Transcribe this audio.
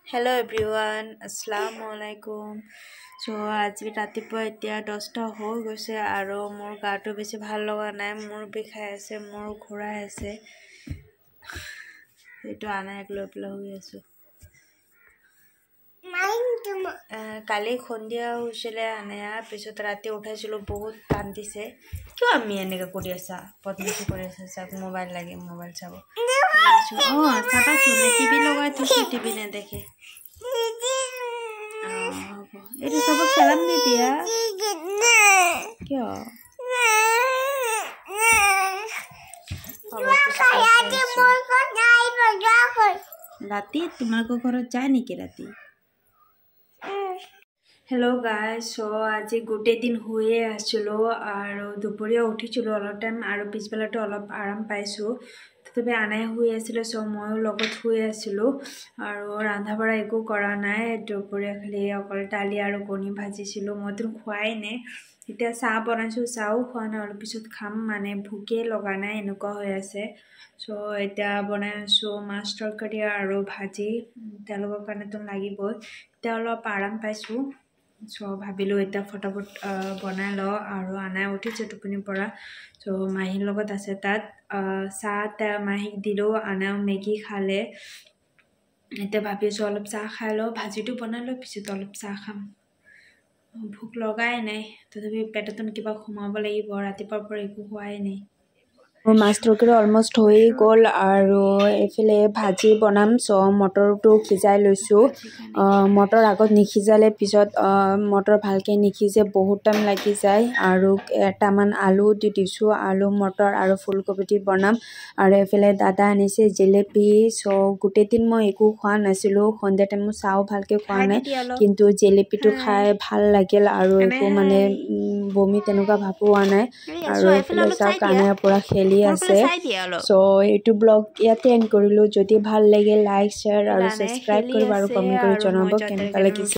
Hello everyone, Assalamualaikum. So आज भी रातिपुৱা এতিয়া 10টা হৈ গৈছে আৰু মোৰ গাটো বেছি ভাল লগা নাই মোৰ বিষাই আছে মোৰ ঘোৰাই আছে এটো আনা এক লৈ পেলা হৈ আছো কালি সন্ধিয়া হৈছিলে আনা পিছত ৰাতি উঠাইছিলো বহুত কান্দিছে কিয় আমি এনেকা কৰি আছা পদ্মতি কৰি আছা সব মোবাইল লাগে মোবাইল চাব চাবা চলে টিভি লগাই তুই টিভি না দেখে এটা সব সালাম দি দিয়া কিয় রাতি তোমার ঘৰত যায় নেকি ৰাতি Hello guys, so আজি গোটে দিন হুয়ে আছিলো আৰু দুপৰীয়া উঠিছিলো অলপ টাইম আৰু পিছবেলাটো অলপ আৰাম পাইছো তবে আনাই হুয়ে আছিল সো মই লগত হুয়ে আছিলো আৰু ৰান্ধা বঢ়া একো কৰা নাই দুপৰীয়া খালি অকল দালি আৰু কণী ভাজিছিলো মইতো খোৱাই নাই এতিয়া চাহ বনাইছো চাহও খোৱা নাই অলপ পিছত খাম মানে ভুকে লগা নাই এনেকুৱা হৈ আছে সো এতিয়া বনাই আছো মাছ তৰকাৰী আৰু ভাজি তেলবৰ কাৰণে তো লাগিব এতিয়া অলপ আৰাম পাইছো সো ভাবিলো এটা ফটাফট বনাই ল আৰু আনাই উঠিছে টোপনিৰ পৰা সো মাহিৰ লগত আছে তাত সাত মাহিক দিলো আনাও মেগি খালে এটা ভাবিছো অলপ চাহ খাই ল ভাজিটো বনাই ল পিছত অলপ চাহ খাম ভুক লগাই নাই তথাপি পেটতন কিবা ঘুমাব লাগিব ৰাতিপুৱাৰ পৰা একো খোৱাই নাই মাছ তৰকাৰী অলমোস্ট হৈ গ'ল আৰু এফালে ভাজি বনাম সো মটৰটো খিজাই লৈছো মটৰ আগত নিখিজালে পিছত মটৰ ভালকে নিখিজে বহুত টাইম লাগি যায় আৰু এটামান আলু দি দিছো আলু মটৰ আৰু ফুলকবি দি বনাম আৰু এফালে দাদা আনিছে জিলেপি সো গোটে দিন মই একো খোৱা নাছিলো সন্ধিয়া টাইম চাও ভালকে খোৱা নাই কিন্তু জিলেপিটো খাই ভাল লাগিল আৰু একো মানে বমি তেনেকুৱা ভাবোৱা নাই আৰু এফালে চাও কানে পুৰা খেলি আছে সো এইটো ব্লগ ইয়াতে এন্ড কৰিলো যদি ভাল লাগে লাইক শেয়াৰ আৰু সাবস্ক্ৰাইব কৰিব আৰু কমেন্ট কৰি জনাব কেনেকা লাগিছে